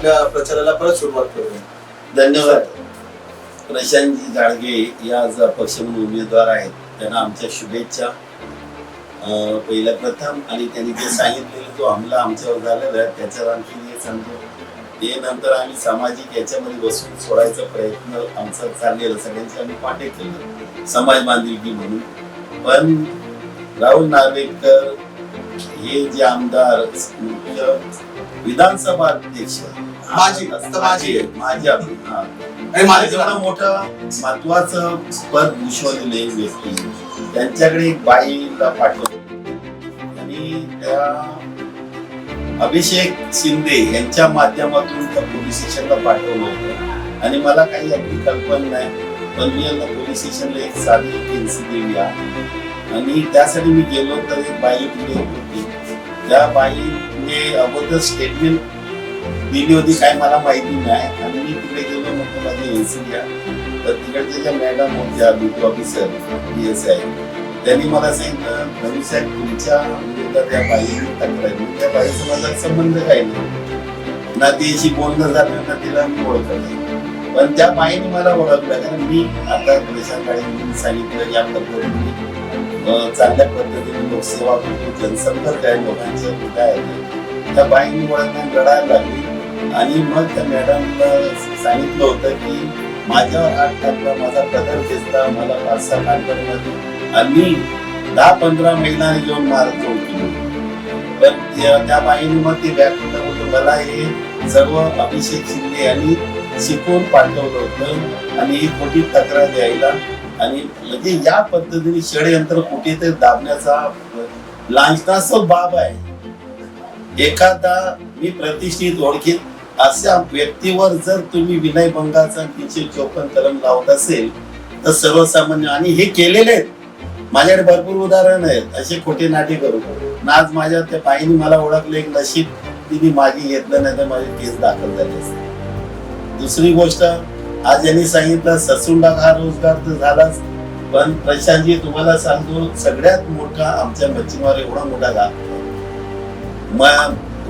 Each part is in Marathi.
आपल्या प्रचाराला परत सुरुवात करूया. धन्यवाद. प्रशांतजी गाडगे या आज पक्ष म्हणून उमेदवार आहेत, त्यांना आमच्या शुभेच्छा. पहिल्या प्रथम आणि त्यांनी जे सांगितलेलं जो हमला आमच्यावर झालेला आहे त्याच्यावर आणखी हे सांगतो. ते नंतर आम्ही सामाजिक याच्यामध्ये बसून सोडायचा प्रयत्न आमचा चाललेला, सगळ्यांची आम्ही कॉन्टॅक्ट केलं समाज बांधिलकी म्हणून. पण राहुल नार्वेकर हे जे आमदार मुख्य विधानसभा अध्यक्ष माझ्या मोठं महत्वाचं पद भूषवलेले व्यक्ती, त्यांच्याकडे एक बाईला पाठवलं आणि त्या अभिषेक शिंदे यांच्या माध्यमातून त्या पोलीस स्टेशनला पाठवलं होतं. आणि मला काही अगदी कल्पना नाही, पण मी यांना पोलीस स्टेशनला एक साधी एनसी दिली आणि त्यासाठी मी गेलो तर एक बाई तिथे होती. त्या बाईने अगोदर स्टेटमेंट दिली होती, काय मला माहिती नाही. आणि मी तिकडे गेलो, म्हटलं माझी एनसी घ्या. तर तिकडच्या ज्या मॅडम होत्या ड्युटी ऑफिसर PSI, त्यांनी मला सांगितलं रवी साहेब तुमच्या विरोधात त्या बाईने तक्रार. त्या बाईचा माझा संबंध काही नाही, ना तिची बोलणं झालं ना तिला मी ओळखलं. पण त्या बाईने मला ओळखलं, कारण मी आता प्रशांत गाडगे सांगितलं की आपल्या पोरांनी चांगल्या पद्धतीने लोकसेवा करतो, जनसंपर्क आहे लोकांच्या काय आहे. त्या बाईने ओळखण्यात रडायला लागली आणि मग त्या मॅडमला सांगितलं होतं की माझ्यावर हात टाकला, माझा पदर खेचला, मला फारसा काढला आणि 10-15 महिला घेऊन मारत होती. पण त्या बाईने मग ते व्याख्या होतं, मला हे सर्व अभिषेक शिंदे यांनी शिकवून पाठवलं होतं आणि ही खोटी तक्रार द्यायला. आणि म्हणजे या पद्धतीने षडयंत्र कुठेतरी दाबण्याचा लांछनास्पद बाब आहे. एखादा मी प्रतिष्ठित ओळखीत अशा व्यक्तीवर जर तुम्ही विनयभंगाचा 354 कलम लावत असेल तर सर्वसामान्य, आणि हे केलेले आहेत, माझ्याकडे भरपूर उदाहरण आहेत असे खोटे नाटे करू. आज माझ्या त्या बाईने मला ओळखलं, एक नशीब तिने मागे घेतलं, नाही तर माझी केस दाखल झाली असते. दुसरी गोष्ट, आज यांनी सांगितलं ससून डाग हा रोजगार तर झालाच, पण प्रशांतजी तुम्हाला सांगतो सगळ्यात मोठा आमच्या मच्छीमार एवढा मोठा घात,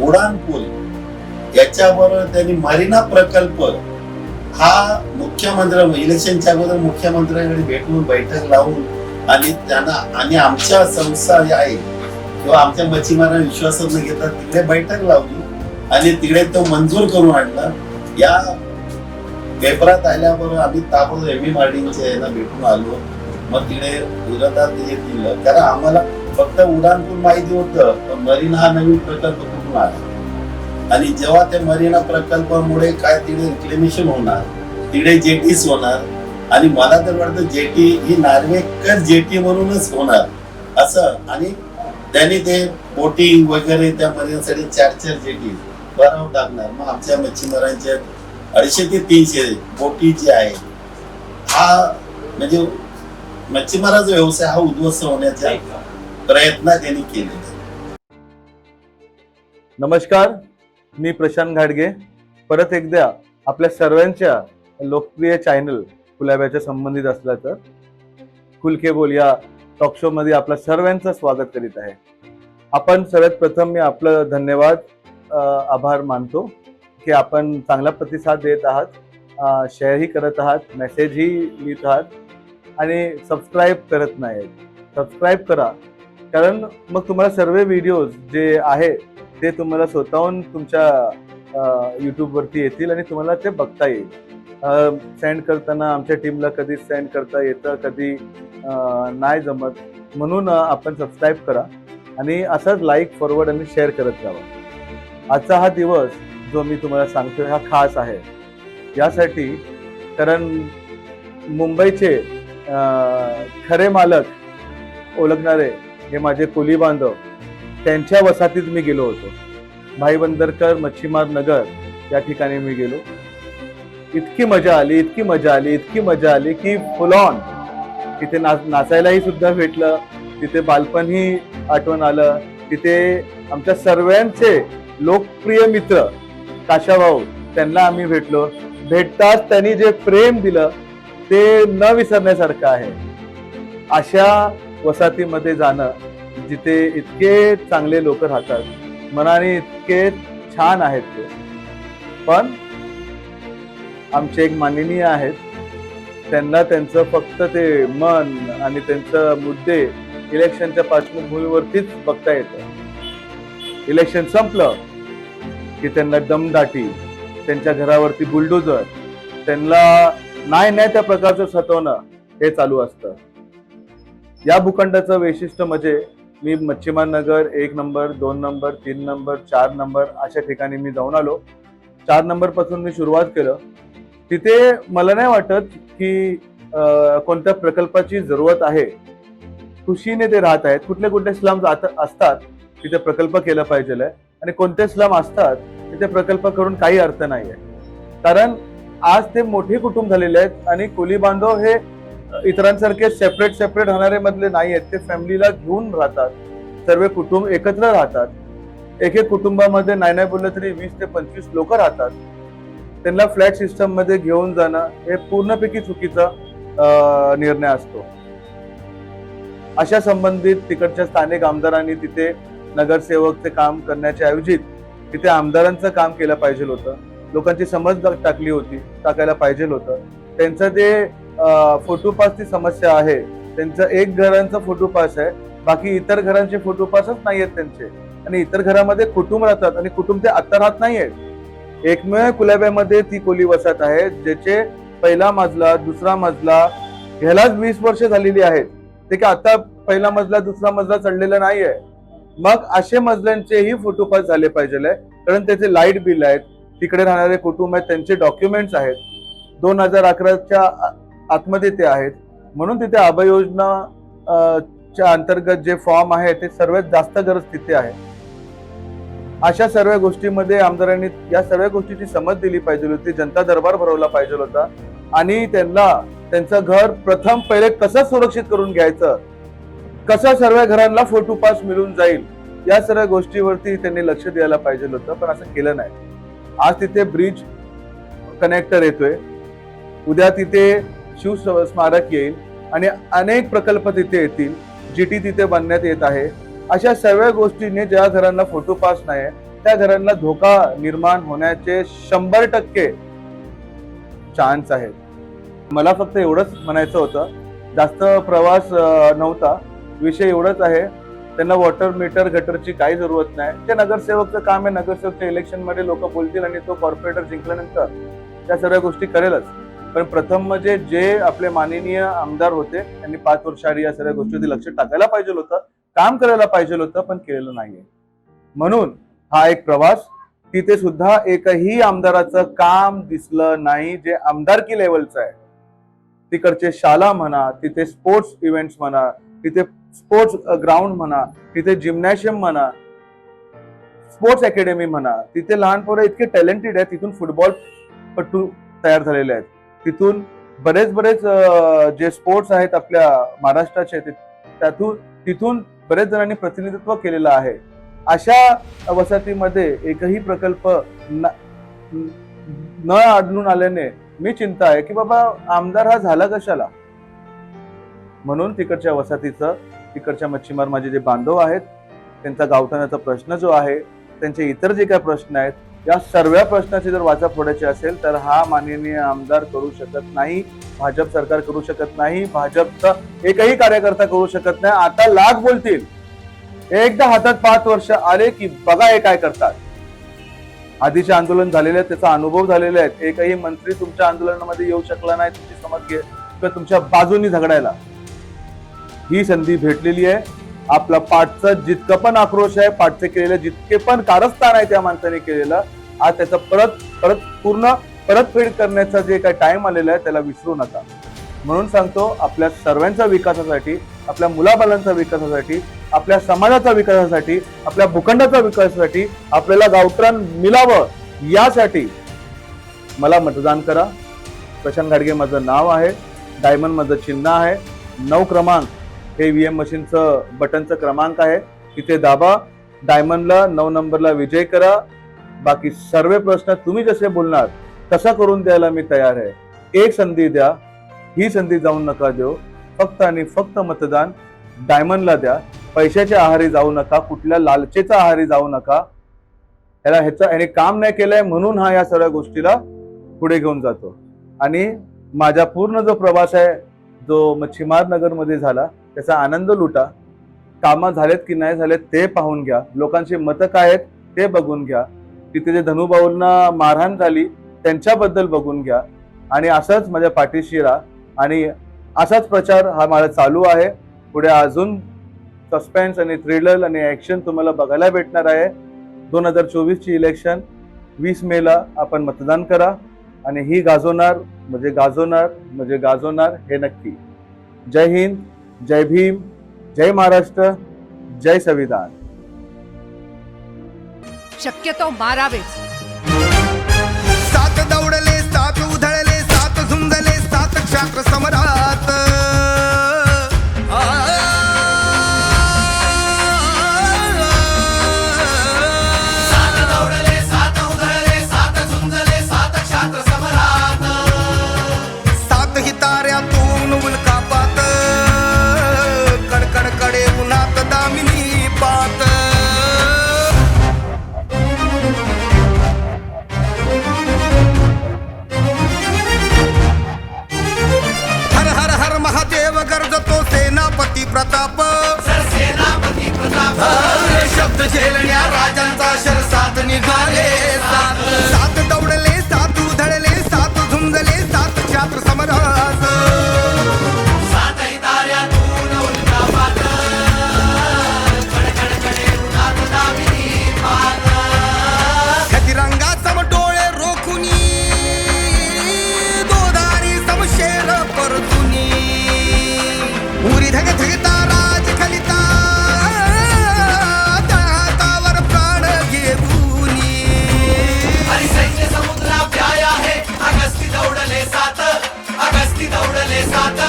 उडान पूल याच्याबरोबर त्यांनी मरीना प्रकल्प हा मुख्यमंत्री इलेक्शनच्या अगोदर मुख्यमंत्र्यांकडे भेटून बैठक लावून आणि त्यांना आणि आमच्या संस्था आहे किंवा आमच्या मच्छीमारांना विश्वासात न घेता तिकडे बैठक लावली आणि तिकडे तो मंजूर करून आणला. या पेपरात आल्याबरोबर आम्ही ताबडतोब MMRDच्या यांना भेटून आलो. मग तिकडे विरोधात हे दिलं, कारण आम्हाला फक्त उडानपूल माहिती होतं, पण मरीना हा नवीन प्रकल्प कुठून आला. आणि जेव्हा त्या मरीना प्रकल्पामुळे काय तिकडे रिक्लेमेशन होणार, तिकडे जेटीस होणार, आणि मला तर वाटतं जेटी ही नार्वेकर जेटी म्हणूनच होणार असं. आणि त्यांनी ते बोटिंग वगैरे त्या मरीनासाठी 4 जेटी भराव टाकणार. मग आमच्या मच्छीमारांच्या 250 ते 300 बोटी जी आहे, हा म्हणजे मच्छीमाराचा व्यवसाय हा उद्ध्वस्त होण्याचा प्रयत्न त्यांनी केलेला. नमस्कार, मी प्रशांत घाडगे. परत एकदा आपल्या सर्वांच्या लोकप्रिय चॅनल कुलाब्याच्या संबंधित असला तर खुलके बोल या टॉक शो मध्ये आपल्या सर्वांचं स्वागत करीत आहे. आपण सर्वात प्रथम मी आपलं धन्यवाद आभार मानतो की आपण चांगला प्रतिसाद देत आहात, शेअरही करत आहात, मेसेजही लिहित आहात आणि सबस्क्राईब करत नाहीत. सबस्क्राईब करा, कारण मग तुम्हाला सर्व व्हिडिओज जे आहे ते तुम्हाला स्वतःहून तुमच्या यूट्यूबवरती येतील आणि तुम्हाला ते बघता येईल. सेंड करताना आमच्या टीमला कधी सेंड करता येतं, कधी नाही जमत, म्हणून आपण सबस्क्राईब करा आणि असंच लाईक, फॉरवर्ड आणि शेअर करत राहा. आजचा हा दिवस जो मी तुम्हाला सांगतोय हा खास आहे यासाठी, कारण मुंबईचे खरे मालक ओळखणारे हे माझे कोली बांधव, त्यांच्या वसाहतीत मी गेलो होतो. भाईबंदरकर मच्छीमार नगर या ठिकाणी मी गेलो. इतकी मजा आली, इतकी मजा आली, इतकी मजा आली की फुल ऑन. तिथे नाचायलाही सुद्धा भेटलं, तिथे बालपणही आठवण आलं. तिथे आमच्या सर्वांचे लोकप्रिय मित्र काशाभाऊ, त्यांना आम्ही भेटलो. भेटताच त्यांनी जे प्रेम दिलं ते न विसरण्यासारखं आहे. अशा वसाहतीमध्ये जाणं जिथे इतके चांगले लोक राहतात, मनाने इतके छान आहेत ते, पण आमचे एक माननीय आहेत, त्यांना त्यांचं फक्त ते मन आणि त्यांचं मुद्दे इलेक्शनच्या पार्श्वभूमीवरतीच बघता येतं. इलेक्शन संपलं की त्यांना दमदाटी, त्यांच्या घरावरती बुलडोजर, त्यांना नाही त्या प्रकारचं सतवणं हे चालू असतं. या भूखंडाचं वैशिष्ट्य म्हणजे मी मच्छिमार नगर 1 नंबर 2 नंबर 3 नंबर 4 नंबर अशा ठिकाणी मी जाऊन आलो. 4 नंबर पासून मी सुरुवात केलं. तिथे मला नाही वाटत की कोणत्या प्रकल्पाची जरूरत आहे. खुशीने ते राहत आहेत. कुठले स्लम असतात तिथे प्रकल्प केला पाहिजे आणि कोणते स्लम असतात तिथे प्रकल्प करून काही अर्थ नाहीये. कारण आज ते मोठे कुटुंब झालेले आहेत आणि कोली बांधव हे इतरांसारखे सेपरेट राहणारे मधले नाही आहेत. ते फॅमिलीला घेऊन राहतात. सर्व कुटुंब एकत्र राहतात. एक कुटुंबामध्ये नाही बोललं तरी 20 ते 25 लोक राहतात. त्यांना फ्लॅट सिस्टम मध्ये घेऊन जाणं हे पूर्णपैकी चुकीचा निर्णय असतो. अशा संबंधित तिकडच्या स्थानिक आमदारांनी तिथे नगरसेवकचे काम करण्याच्या ऐवजी तिथे आमदारांचं काम केलं पाहिजे होतं. लोकांची समज टाकायला पाहिजे होतं. त्यांचं ते फोटो पासची समस्या आहे. त्यांचं एक घरांचा फोटो पास आहे, बाकी इतर घरांचे फोटो पासच नाहीयेत त्यांचे. आणि इतर घरामध्ये कुटुंब राहतात आणि कुटुंब ते आता राहत नाहीयेत. एकमेव कुलाब्यामध्ये ती कोली वसाहत आहे ज्याचे पहिला मजला दुसरा मजला ह्यालाच 20 वर्ष झालेली आहेत. ते की आता पहिला मजला दुसरा मजला चढलेला नाहीये. मग असे मजल्यांचेही फोटो पास झाले पाहिजे, कारण त्याचे लाईट बिल आहेत, तिकडे राहणारे कुटुंब आहेत, त्यांचे डॉक्युमेंट्स आहेत. 2011च्या आतमध्ये ते आहेत. म्हणून तिथे आभा योजना च्या अंतर्गत जे फॉर्म आहे ते सर्वात जास्त गरज तिथे आहे. अशा सर्व गोष्टीमध्ये आमदारांनी या सर्व गोष्टीची समज दिली पाहिजे होती. जनता दरबार भरवला पाहिजे होता आणि त्यांना त्यांचं घर प्रथम पहिले कसं सुरक्षित करून घ्यायचं, कसं सर्व घरांना फोटो पास मिळून जाईल, या सर्व गोष्टीवरती त्यांनी लक्ष द्यायला पाहिजे होतं. पण असं केलं नाही. आज तिथे ब्रिज कनेक्टर येतोय, उद्या तिथे शिव स्मारक येईल आणि अनेक प्रकल्प तिथे येतील. जीटी तिथे बांधण्यात येत आहे. अशा सर्व गोष्टीने ज्या घरांना फोटो पास नाही त्या घरांना धोका निर्माण होण्याचे 100% चान्स आहेत. मला फक्त एवढंच म्हणायचं होतं, जास्त प्रवास नव्हता. विषय एवढंच आहे, त्यांना वॉटर मीटर गटरची काही जरूरत नाही. ते नगरसेवकचं काम आहे. नगरसेवकच्या इलेक्शन मध्ये लोक बोलतील आणि तो कॉर्पोरेटर जिंकल्यानंतर त्या सर्व गोष्टी करेलच. पण प्रथम म्हणजे जे आपले माननीय आमदार होते त्यांनी 5 वर्षाआधी या सर्व गोष्टीवरती लक्ष टाकायला पाहिजे होतं, काम करायला पाहिजे होतं, पण केलेलं नाहीये. म्हणून हा एक प्रवास. तिथे सुद्धा एकही आमदाराचं काम दिसलं नाही जे आमदारकी लेवलचं आहे. तिकडचे शाळा म्हणा, तिथे स्पोर्ट्स इव्हेंट्स म्हणा, तिथे स्पोर्ट्स ग्राउंड म्हणा, तिथे जिम्नॅशियम म्हणा, स्पोर्ट्स अकॅडमी म्हणा, तिथे लहान पोरं इतके टॅलेंटेड आहेत. तिथून फुटबॉल पटू तयार झालेले आहेत. तिथून बरेच जे स्पोर्ट्स आहेत आपल्या महाराष्ट्राचे तिथून बरेच जणांनी प्रतिनिधित्व केलेलं आहे. अशा वसाहतीमध्ये एकही प्रकल्प न आढळून आल्याने मी चिंता आहे की बाबा आमदार हा झाला कशाला. म्हणून तिकडच्या वसाहतीचं, तिकडच्या मच्छीमार माझे जे बांधव आहेत त्यांचा गावठाणाचा प्रश्न जो आहे, त्यांचे इतर जे काही प्रश्न आहेत, या सर्व प्रश्नाची जर वाचा फोडायची असेल तर हा माननीय आमदार करू शकत नाही, भाजप सरकार करू शकत नाही, भाजपचा एकही कार्यकर्ता करू शकत नाही. आता लाख बोलतील, एकदा हातात 5 वर्ष आले की बघा हे काय करतात. आधीचे आंदोलन झालेले आहेत, त्याचा अनुभव झालेला आहे. एकही मंत्री तुमच्या आंदोलनामध्ये येऊ शकला नाही तुमची समज घे किंवा तुमच्या बाजूनी झगडायला. ही संधी भेटलेली आहे. आपला पाठचा जितकं पण आक्रोश आहे, पाठचे केलेले जितके पण कारस्थान आहे त्या माणसाने केलेलं, आज त्याचा पूर्ण परतफेड करण्याचा जे काही टाइम आलेला आहे त्याला विसरू नका. म्हणून सांगतो, आपल्या सर्वांच्या विकासासाठी, आपल्या मुलाबालांच्या विकासासाठी, आपल्या समाजाच्या विकासासाठी, आपल्या भूखंडाच्या विकासासाठी, आपल्याला गावठाण मिळावं यासाठी मला मतदान करा. प्रशांत घाडगे माझं नाव आहे, डायमंड माझं चिन्ह आहे, 9 क्रमांक हे ईव्हीएम मशीनचं बटनचं क्रमांक आहे. तिथे दाबा, डायमंडला 9 नंबरला विजय करा. बाकी सर्व प्रश्न तुम्ही जसे बोलणार तसा करून द्यायला मी तयार आहे. एक संधी द्या, ही संधी जाऊन नका देऊ. फक्त आणि फक्त मतदान डायमंडला द्या. पैशाच्या आहारी जाऊ नका, कुठल्या लालचेच्या आहारी जाऊ नका. ह्याने काम नाही केलंय म्हणून हा या सगळ्या गोष्टीला पुढे घेऊन जातो. आणि माझा पूर्ण जो प्रवास आहे जो मच्छीमार नगर मध्ये झाला त्याचा आनंद लुटा. कामं झालेत की नाही झालेत ते पाहून घ्या, लोकांची मतं काय आहेत ते बघून घ्या, तिथे जे धनुभाऊंना मारहाण झाली त्यांच्याबद्दल बघून घ्या आणि असंच माझ्या पाठीशी राहा. आणि असाच प्रचार हा माझा चालू आहे. पुढे अजून सस्पेन्स आणि थ्रिलर आणि ऍक्शन तुम्हाला बघायला भेटणार आहे. 2024 ची इलेक्शन 20 मेला आपण मतदान करा आणि ही गाजवणार हे नक्की. जय हिंद, जय भीम, जय महाराष्ट्र, जय संविधान. शक्यतो मारावेच. सात दौडले, सात उधळले, सात झुंजले, सात क्षात्र समरात. सात दौडले, सात उधळले, सात झुंजले, सात क्षात्र समरात. सात ही ताऱ्यातून उल्कापात, कडकड कडे उन्हात दामिनी पात. हर हर हर महादेव गरजतो सेनापती प्रताप. सेनापती प्रताप शब्द झेलण्या राजांचा शरसात निघाले सात. सात दौडले, सात उधळले, सात झुंजले, सात क्षात्र समरात. सातही ताऱ्यातून उल्कापात, कडकड कडे उन्हात दामिनी पात. खतिरंगा समडोळे रोखुनी, दोधारी समशेर परतुनी. उरी धग धगता राज खलिता, हातावर प्राण घेऊनी. सैन्य समुद्रा प्याय आहे, अगस्ती दौडले सात, अगस्ती दौडले सात.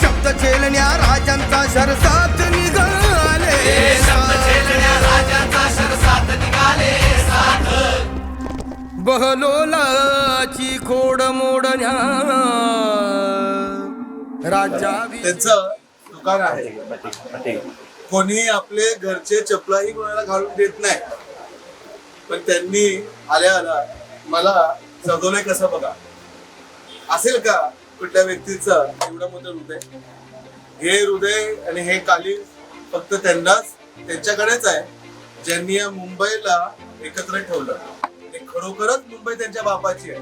शब्द झेलण्या राजांचा शरसात निघाले. शब्द झेलण्या राजांचा शरसात निघाले सात. बहलोलाची खोड मोडण्या राजा. त्यांचं दुकान आहे. कोणी आपले घरचे चपलाही कोणाला घालून देत नाही, पण त्यांनी आल्या मला सजवलंय कसं बघा. असेल का कुठल्या व्यक्तीचं एवढं मोठं हृदय? हे हृदय आणि हे कालीन फक्त त्यांच्याकडेच आहे ज्यांनी या मुंबईला एकत्र ठेवलं. आणि खरोखरच मुंबई त्यांच्या बापाची आहे.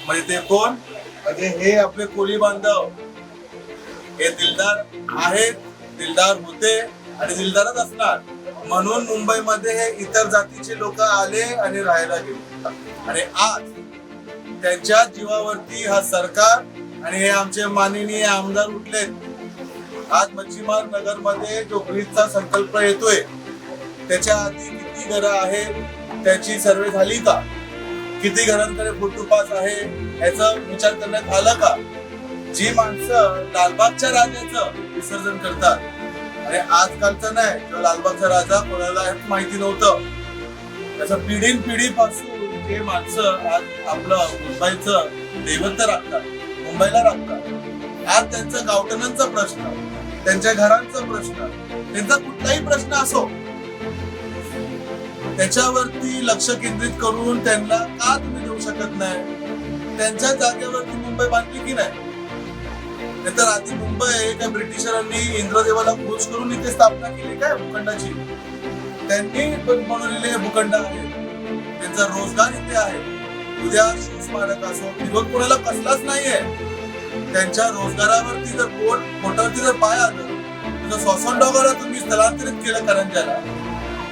म्हणजे ते कोण? म्हणजे हे आपले कोळी बांधव. हे दिलदार आहेत, दिलदार होते आणि दिलदारच असणार. म्हणून मुंबईमध्ये हे इतर जातीचे लोक आले आणि राहायला गेले. आणि आज त्यांच्या जीवावरती हा सरकार आणि हे आमचे माननीय आमदार उठलेत. आज मच्छीमार नगर मध्ये जो ब्रिजचा संकल्प येतोय त्याच्या आधी किती घरं आहेत त्याची सर्वे झाली का? किती घरांकडे फोटो पास आहे याचा विचार करण्यात आला का? जी माणसं लालबागच्या राजाचं विसर्जन करतात आणि आजकालचं नाही, जो लालबागचा राजा कोणाला माहिती नव्हतं, त्याचं पिढीन पिढीपासून जे माणसं आज आपलं मुंबईचं दैवत राखतात, मुंबईला राखतात. आज त्यांचा गावठणांचा प्रश्न, त्यांच्या घरांचा प्रश्न, त्यांचा कुठलाही प्रश्न असो त्याच्यावरती लक्ष केंद्रित करून त्यांना का तुम्ही देऊ शकत नाही? त्यांच्या जागेवरती मुंबई बांधली की नाही? तर आधी मुंबई त्या ब्रिटिशरांनी इंद्रदेवाला खोज करून इथे स्थापना केली काय भूखंडाची? त्यांनी पण बनवलेले भूखंड आहेत, त्यांचा रोजगार इथे आहे. उद्या शिव स्मारक असो, विरोध कोणाला कसलाच नाहीये. त्यांच्या रोजगारावरती जर पोटावरती जर पाय आलं, जर सॉसनडॉगला तुम्ही स्थलांतरित केलं करंजाला,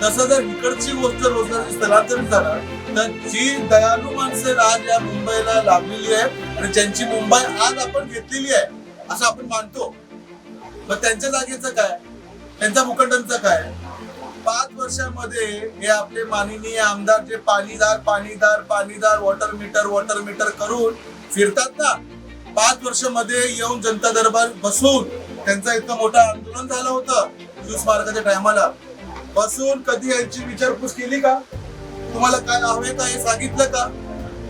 तसं जर इकडची गोष्ट रोजगाराची स्थलांतरित झाला तर जी दयाळू माणसं आज या मुंबईला लाभलेली आहे आणि ज्यांची मुंबई आज आपण घेतलेली आहे असं आपण मानतो, मग त्यांच्या जागेचं काय? त्यांच्या भूखंडांचं काय? 5 वर्षामध्ये हे आपले माननीय आमदार जे पाणीदार वॉटर मीटर करून फिरतात ना, 5 वर्षामध्ये येऊन जनता दरबार बसून त्यांचं इतकं मोठं आंदोलन झालं होतं शिव स्मारकाच्या टायमाला. बसून कधी यांची विचारपूस केली का? तुम्हाला काय हवे का हे सांगितलं का?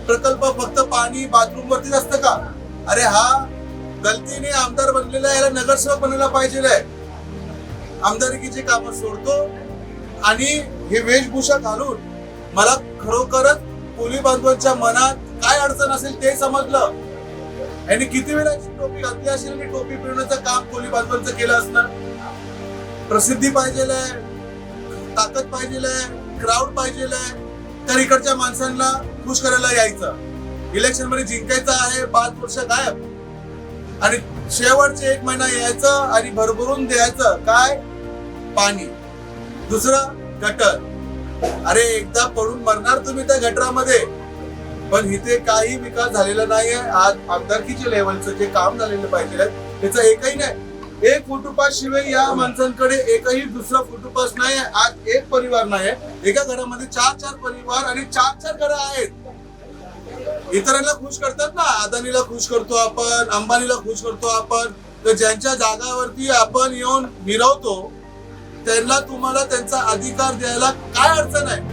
प्रकल्प फक्त पाणी बाथरूम वरतीच असतं का? अरे हा गलतीने आमदार बनलेला याला नगरसेवक बनायला पाहिजे. आमदारकीची कामं सोडतो आणि हे वेशभूषा घालून मला खरोखरच कोळी बांधवांच्या मनात काय अडचण असेल ते समजलं. यांनी किती वेळा टोपी घातली असेल आणि टोपी पिळण्याचं काम कोळी बांधवांचं केलं असणार. प्रसिद्धी पाहिजेलाय, ताकद पाहिजेलाय, क्राऊड पाहिजेलाय, तर इकडच्या माणसांना खुश करायला यायचं. इलेक्शन मध्ये जिंकायचं आहे, 5 वर्ष गायब आणि शेवटचे 1 महिना यायचं आणि भरभरून द्यायचं काय पाणी. दुसरं गटर. अरे एकदा पडून मरणार तुम्ही त्या गटरामध्ये. पण इथे काही विकास झालेला नाहीये. आज आमदारकीच्या लेवलचं जे काम झालेलं पाहिजे त्याचं एकही नाही. 1 फुटपाथ शिवाय या माणसांकडे एकही दुसरा फुटपाथ नाही. आज 1 परिवार नाही, एका घरामध्ये 4-4 परिवार आणि 4-4 घरं आहेत. इतरांना खुश करतात ना, अदानीला खुश करतो आपण, अंबानीला खुश करतो आपण. तर ज्यांच्या जागावरती आपण येऊन मिरवतो त्यांना तुम्हाला त्यांचा अधिकार द्यायला काय अडचण आहे.